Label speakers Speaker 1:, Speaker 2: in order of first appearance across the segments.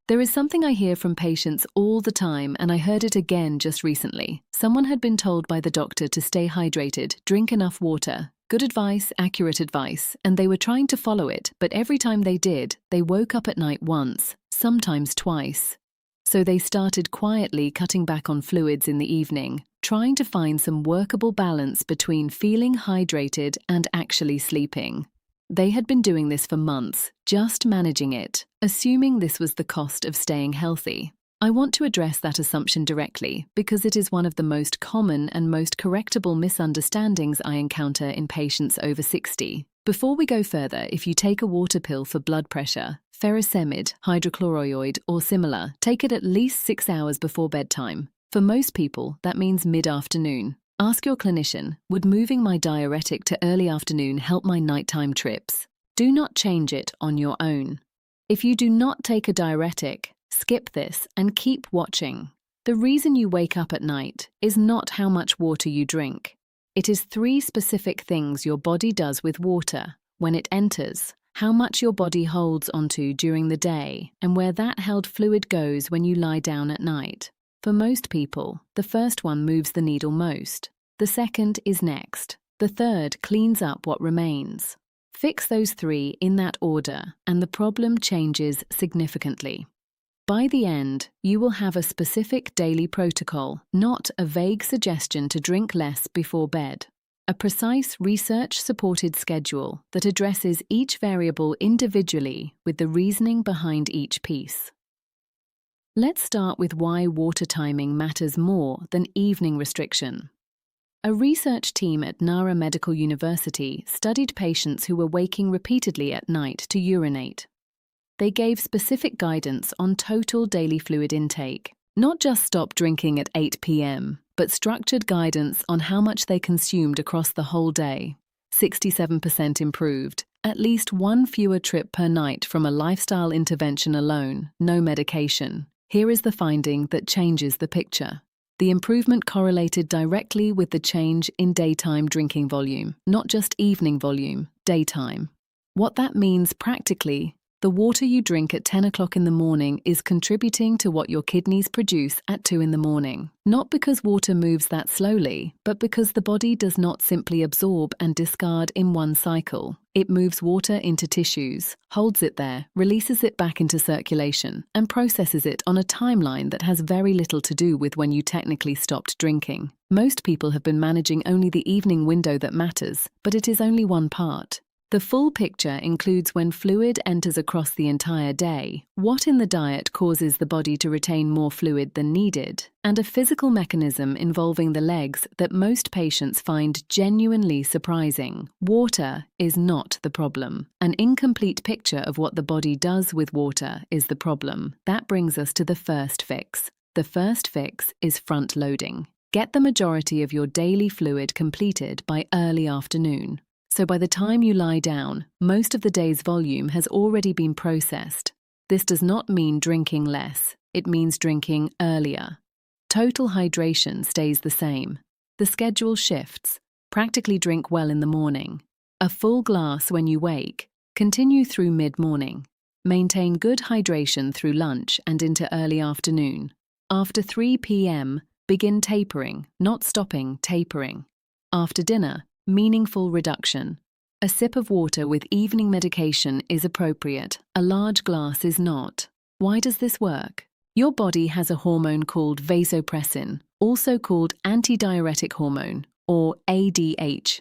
Speaker 1: There is something I hear from patients all the time, and I heard it again just recently. Someone had been told by the doctor to stay hydrated, drink enough water. Good advice, accurate advice, and they were trying to follow it, but every time they did, they woke up at night once, sometimes twice. So they started quietly cutting back on fluids in the evening, trying to find some workable balance between feeling hydrated and actually sleeping. They had been doing this for months, just managing it, assuming this was the cost of staying healthy. I want to address that assumption directly because it is one of the most common and most correctable misunderstandings I encounter in patients over 60. Before we go further, if you take a water pill for blood pressure, furosemide, hydrochloroid, or similar, take it at least 6 hours before bedtime. For most people, that means mid-afternoon. Ask your clinician, would moving my diuretic to early afternoon help my nighttime trips? Do not change it on your own. If you do not take a diuretic, skip this and keep watching. The reason you wake up at night is not how much water you drink. It is 3 specific things your body does with water when it enters, how much your body holds onto during the day, and where that held fluid goes when you lie down at night. For most people, the first one moves the needle most. The second is next. The third cleans up what remains. Fix those 3 in that order, and the problem changes significantly. By the end, you will have a specific daily protocol, not a vague suggestion to drink less before bed. A precise research-supported schedule that addresses each variable individually with the reasoning behind each piece. Let's start with why water timing matters more than evening restriction. A research team at Nara Medical University studied patients who were waking repeatedly at night to urinate. They gave specific guidance on total daily fluid intake, not just stop drinking at 8 p.m., but structured guidance on how much they consumed across the whole day. 67% improved, at least 1 fewer trip per night from a lifestyle intervention alone, no medication. Here is the finding that changes the picture. The improvement correlated directly with the change in daytime drinking volume, not just evening volume, daytime. What that means practically, the water you drink at 10 o'clock in the morning is contributing to what your kidneys produce at 2 in the morning. Not because water moves that slowly, but because the body does not simply absorb and discard in one cycle. It moves water into tissues, holds it there, releases it back into circulation, and processes it on a timeline that has very little to do with when you technically stopped drinking. Most people have been managing only the evening window that matters, but it is only one part. The full picture includes when fluid enters across the entire day, what in the diet causes the body to retain more fluid than needed, and a physical mechanism involving the legs that most patients find genuinely surprising. Water is not the problem. An incomplete picture of what the body does with water is the problem. That brings us to the first fix. The first fix is front-loading. Get the majority of your daily fluid completed by early afternoon. So by the time you lie down, most of the day's volume has already been processed. This does not mean drinking less, it means drinking earlier. Total hydration stays the same. The schedule shifts. Practically drink well in the morning. A full glass when you wake. Continue through mid-morning. Maintain good hydration through lunch and into early afternoon. After 3 p.m., begin tapering, not stopping, tapering. After dinner, meaningful reduction. A sip of water with evening medication is appropriate. A large glass is not. Why does this work? Your body has a hormone called vasopressin, also called antidiuretic hormone, or ADH.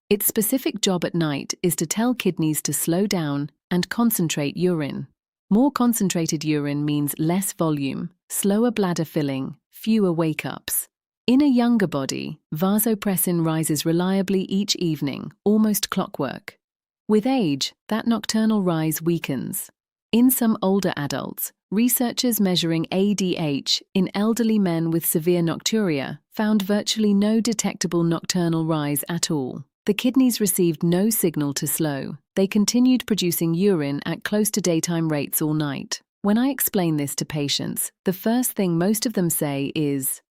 Speaker 1: Its specific job at night is to tell kidneys to slow down and concentrate urine. More concentrated urine means less volume, slower bladder filling, fewer wake-ups. In a younger body, vasopressin rises reliably each evening, almost clockwork. With age, that nocturnal rise weakens. In some older adults, researchers measuring ADH in elderly men with severe nocturia found virtually no detectable nocturnal rise at all. The kidneys received no signal to slow. They continued producing urine at close to daytime rates all night. When I explain this to patients, the first thing most of them say is,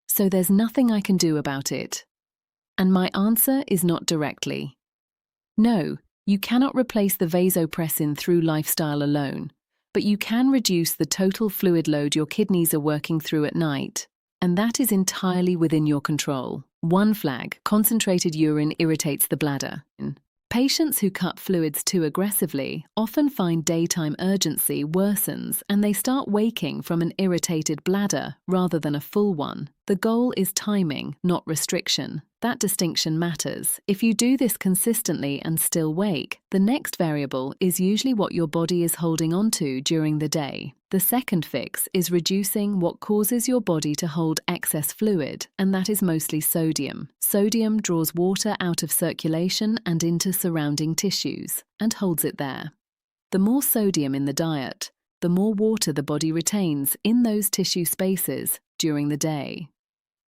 Speaker 1: "So there's nothing I can do about it." And my answer is not directly. No, you cannot replace the vasopressin through lifestyle alone, but you can reduce the total fluid load your kidneys are working through at night, and that is entirely within your control. One flag: concentrated urine irritates the bladder. Patients who cut fluids too aggressively often find daytime urgency worsens and they start waking from an irritated bladder rather than a full one. The goal is timing, not restriction. That distinction matters. If you do this consistently and still wake, the next variable is usually what your body is holding onto during the day. The second fix is reducing what causes your body to hold excess fluid, and that is mostly sodium. Sodium draws water out of circulation and into surrounding tissues, and holds it there. The more sodium in the diet, the more water the body retains in those tissue spaces during the day.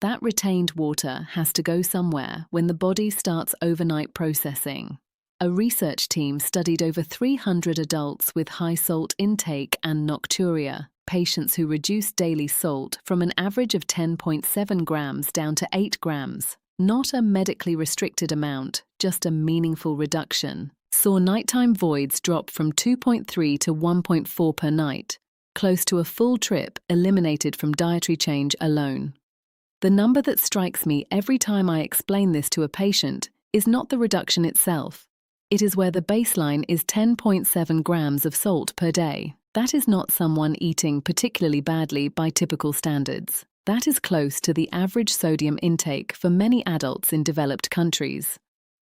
Speaker 1: That retained water has to go somewhere when the body starts overnight processing. A research team studied over 300 adults with high salt intake and nocturia, patients who reduced daily salt from an average of 10.7 grams down to 8 grams. Not a medically restricted amount, just a meaningful reduction. Saw nighttime voids drop from 2.3 to 1.4 per night, close to a full trip eliminated from dietary change alone. The number that strikes me every time I explain this to a patient is not the reduction itself. It is where the baseline is 10.7 grams of salt per day. That is not someone eating particularly badly by typical standards. That is close to the average sodium intake for many adults in developed countries.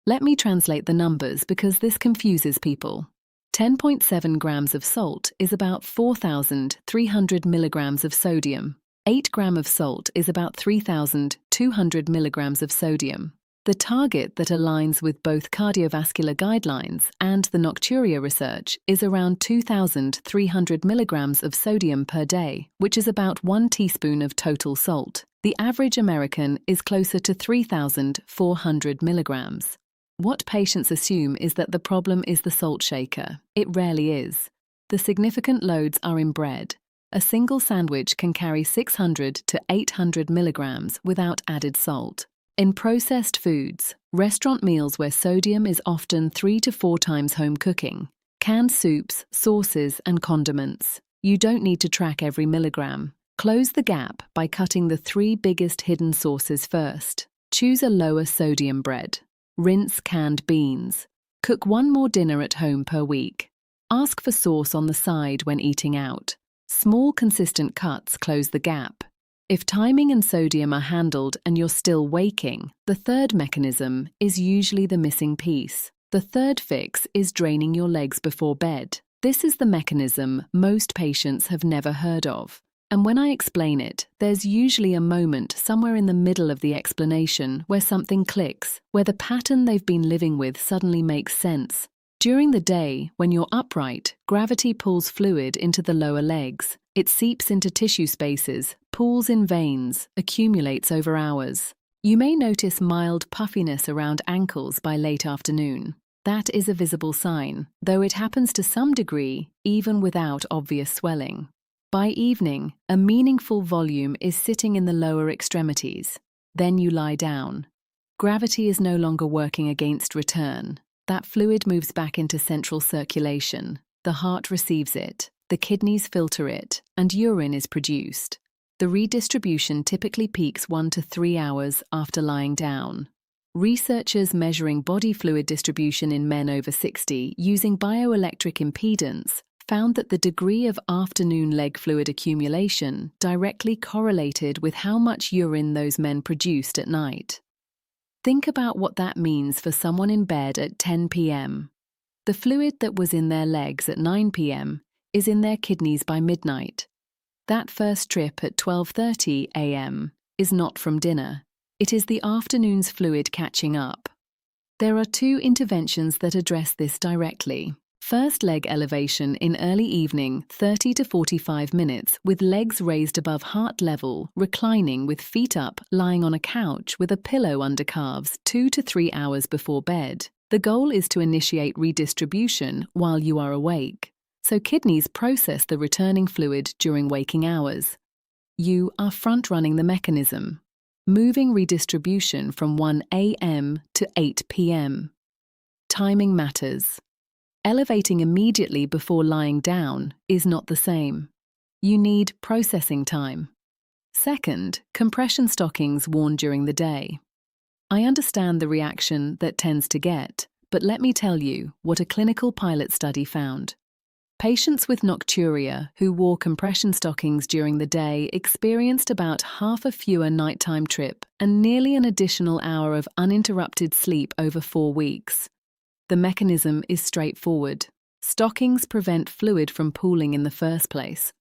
Speaker 1: Let me translate the numbers because this confuses people. 10.7 grams of salt is about 4,300 milligrams of sodium. 8 grams of salt is about 3,200 milligrams of sodium. The target that aligns with both cardiovascular guidelines and the nocturia research is around 2,300 milligrams of sodium per day, which is about 1 teaspoon of total salt. The average American is closer to 3,400 milligrams. What patients assume is that the problem is the salt shaker. It rarely is. The significant loads are in bread. A single sandwich can carry 600 to 800 milligrams without added salt. In processed foods, restaurant meals where sodium is often 3 to 4 times home cooking, canned soups, sauces, and condiments, you don't need to track every milligram. Close the gap by cutting the 3 biggest hidden sources first. Choose a lower sodium bread. Rinse canned beans. Cook 1 more dinner at home per week. Ask for sauce on the side when eating out. Small, consistent cuts close the gap. If timing and sodium are handled and you're still waking, the third mechanism is usually the missing piece. The third fix is draining your legs before bed. This is the mechanism most patients have never heard of. And when I explain it, there's usually a moment somewhere in the middle of the explanation where something clicks, where the pattern they've been living with suddenly makes sense. During the day, when you're upright, gravity pulls fluid into the lower legs. It seeps into tissue spaces, pools in veins, accumulates over hours. You may notice mild puffiness around ankles by late afternoon. That is a visible sign, though it happens to some degree even without obvious swelling. By evening, a meaningful volume is sitting in the lower extremities. Then you lie down. Gravity is no longer working against return. That fluid moves back into central circulation. The heart receives it, the kidneys filter it, and urine is produced. The redistribution typically peaks 1 to 3 hours after lying down. Researchers measuring body fluid distribution in men over 60 using bioelectric impedance found that the degree of afternoon leg fluid accumulation directly correlated with how much urine those men produced at night. Think about what that means for someone in bed at 10 p.m. The fluid that was in their legs at 9 p.m. is in their kidneys by midnight. That first trip at 12:30 a.m. is not from dinner. It is the afternoon's fluid catching up. There are 2 interventions that address this directly. First, leg elevation in early evening, 30 to 45 minutes, with legs raised above heart level, reclining with feet up, lying on a couch with a pillow under calves 2 to 3 hours before bed. The goal is to initiate redistribution while you are awake, so kidneys process the returning fluid during waking hours. You are front-running the mechanism, moving redistribution from 1 a.m. to 8 p.m. Timing matters. Elevating immediately before lying down is not the same. You need processing time. Second, compression stockings worn during the day. I understand the reaction that tends to get, but let me tell you what a clinical pilot study found. Patients with nocturia who wore compression stockings during the day experienced about half a fewer nighttime trip and nearly an additional hour of uninterrupted sleep over 4 weeks. The mechanism is straightforward. Stockings prevent fluid from pooling in the first place.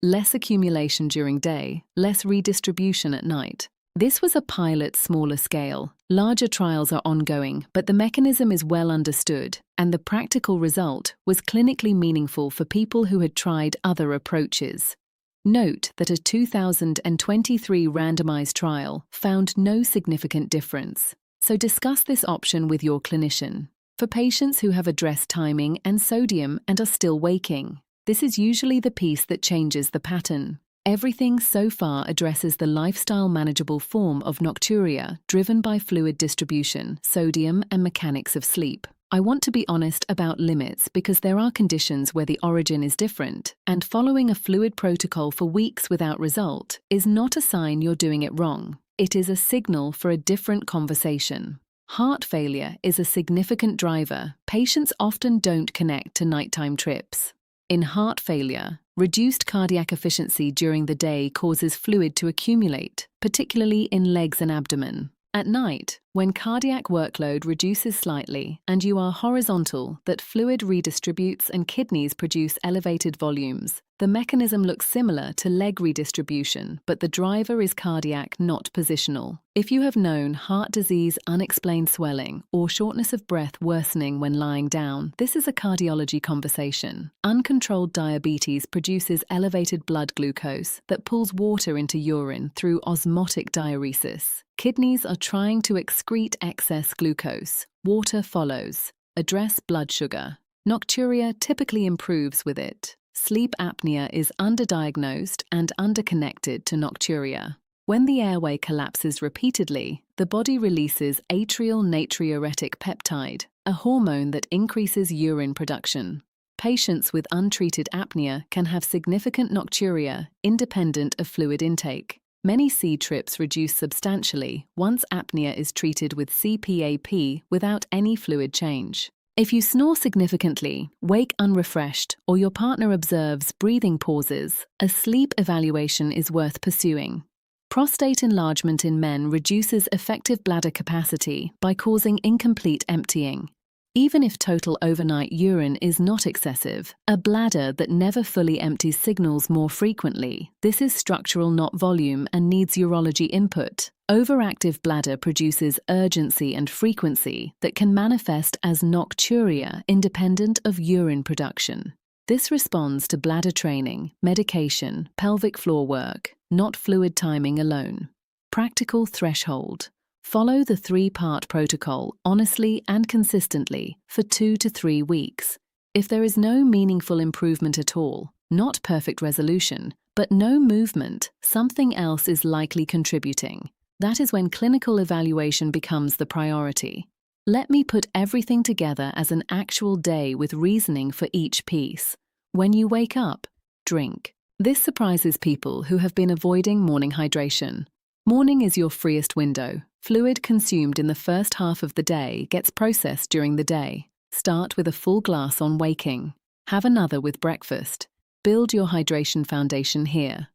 Speaker 1: Less accumulation during day, less redistribution at night. This was a pilot smaller scale. Larger trials are ongoing, but the mechanism is well understood, and the practical result was clinically meaningful for people who had tried other approaches. Note that a 2023 randomized trial found no significant difference, so discuss this option with your clinician. For patients who have addressed timing and sodium and are still waking, this is usually the piece that changes the pattern. Everything so far addresses the lifestyle manageable form of nocturia driven by fluid distribution, sodium, and mechanics of sleep. I want to be honest about limits because there are conditions where the origin is different, and following a fluid protocol for weeks without result is not a sign you're doing it wrong. It is a signal for a different conversation. Heart failure is a significant driver. Patients often don't connect to nighttime trips. In heart failure, reduced cardiac efficiency during the day causes fluid to accumulate, particularly in legs and abdomen. At night, when cardiac workload reduces slightly and you are horizontal, that fluid redistributes and kidneys produce elevated volumes. The mechanism looks similar to leg redistribution, but the driver is cardiac, not positional. If you have known heart disease, unexplained swelling, or shortness of breath worsening when lying down, this is a cardiology conversation. Uncontrolled diabetes produces elevated blood glucose that pulls water into urine through osmotic diuresis. Kidneys are trying to excrete excess glucose. Water follows. Address blood sugar. Nocturia typically improves with it. Sleep apnea is underdiagnosed and underconnected to nocturia. When the airway collapses repeatedly, the body releases atrial natriuretic peptide, a hormone that increases urine production. Patients with untreated apnea can have significant nocturia independent of fluid intake. Many C trips reduce substantially once apnea is treated with CPAP without any fluid change. If you snore significantly, wake unrefreshed, or your partner observes breathing pauses, a sleep evaluation is worth pursuing. Prostate enlargement in men reduces effective bladder capacity by causing incomplete emptying. Even if total overnight urine is not excessive, a bladder that never fully empties signals more frequently. This is structural, not volume, and needs urology input. Overactive bladder produces urgency and frequency that can manifest as nocturia independent of urine production. This responds to bladder training, medication, pelvic floor work, not fluid timing alone. Practical threshold. Follow the 3-part protocol honestly and consistently for 2 to 3 weeks. If there is no meaningful improvement at all, not perfect resolution, but no movement, something else is likely contributing. That is when clinical evaluation becomes the priority. Let me put everything together as an actual day with reasoning for each piece. When you wake up, drink. This surprises people who have been avoiding morning hydration. Morning is your freest window. Fluid consumed in the first half of the day gets processed during the day. Start with a full glass on waking. Have another with breakfast. Build your hydration foundation here.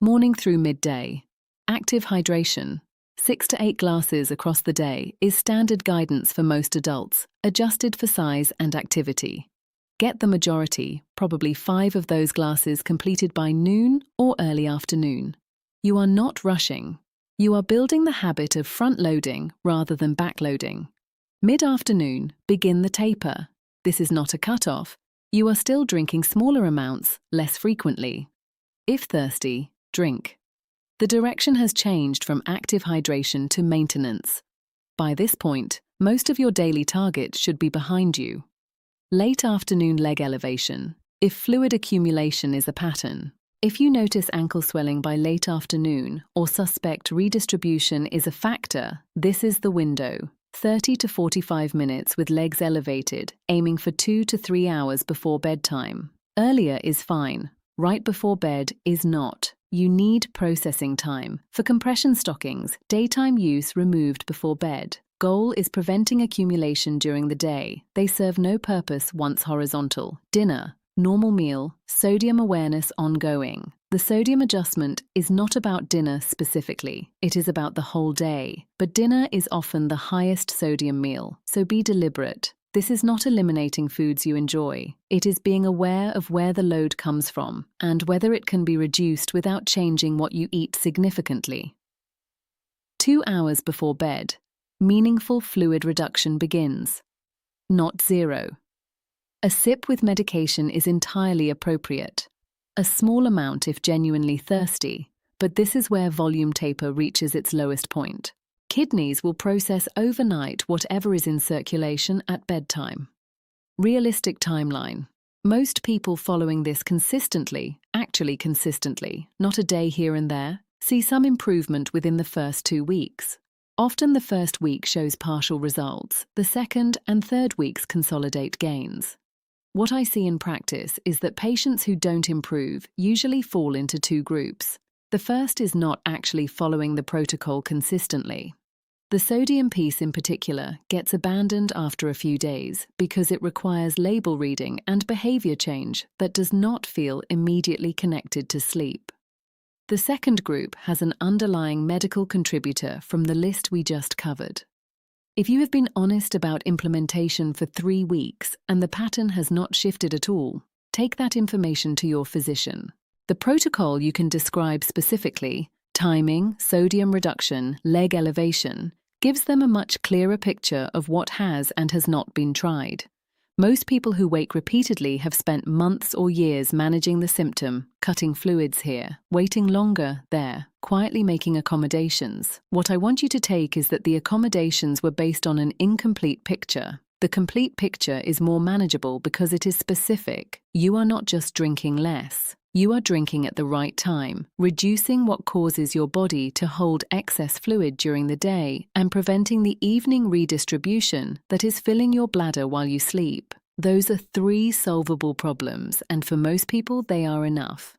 Speaker 1: Morning through midday. Active hydration. 6 to 8 glasses across the day is standard guidance for most adults, adjusted for size and activity. Get the majority, probably 5 of those glasses completed by noon or early afternoon. You are not rushing. You are building the habit of front-loading rather than back-loading. Mid-afternoon, begin the taper. This is not a cut-off. You are still drinking smaller amounts, less frequently. If thirsty, drink. The direction has changed from active hydration to maintenance. By this point, most of your daily targets should be behind you. Late afternoon leg elevation. If fluid accumulation is a pattern. If you notice ankle swelling by late afternoon or suspect redistribution is a factor, this is the window. 30 to 45 minutes with legs elevated, aiming for 2 to 3 hours before bedtime. Earlier is fine. Right before bed is not. You need processing time. For compression stockings, daytime use removed before bed. Goal is preventing accumulation during the day. They serve no purpose once horizontal. Dinner, normal meal, sodium awareness ongoing. The sodium adjustment is not about dinner specifically. It is about the whole day. But dinner is often the highest sodium meal, so be deliberate. This is not eliminating foods you enjoy. It is being aware of where the load comes from and whether it can be reduced without changing what you eat significantly. 2 hours before bed, meaningful fluid reduction begins. Not zero. A sip with medication is entirely appropriate. A small amount if genuinely thirsty, but this is where volume taper reaches its lowest point. Kidneys will process overnight whatever is in circulation at bedtime. Realistic timeline. Most people following this consistently, not a day here and there, see some improvement within the first 2 weeks. Often the first week shows partial results. The second and third weeks consolidate gains. What I see in practice is that patients who don't improve usually fall into 2 groups. The first is not actually following the protocol consistently. The sodium piece in particular gets abandoned after a few days because it requires label reading and behavior change that does not feel immediately connected to sleep. The second group has an underlying medical contributor from the list we just covered. If you have been honest about implementation for 3 weeks and the pattern has not shifted at all, take that information to your physician. The protocol you can describe specifically, timing, sodium reduction, leg elevation, gives them a much clearer picture of what has and has not been tried. Most people who wake repeatedly have spent months or years managing the symptom, cutting fluids here, waiting longer there, quietly making accommodations. What I want you to take is that the accommodations were based on an incomplete picture. The complete picture is more manageable because it is specific. You are not just drinking less. You are drinking at the right time, reducing what causes your body to hold excess fluid during the day and preventing the evening redistribution that is filling your bladder while you sleep. Those are 3 solvable problems, and for most people they are enough.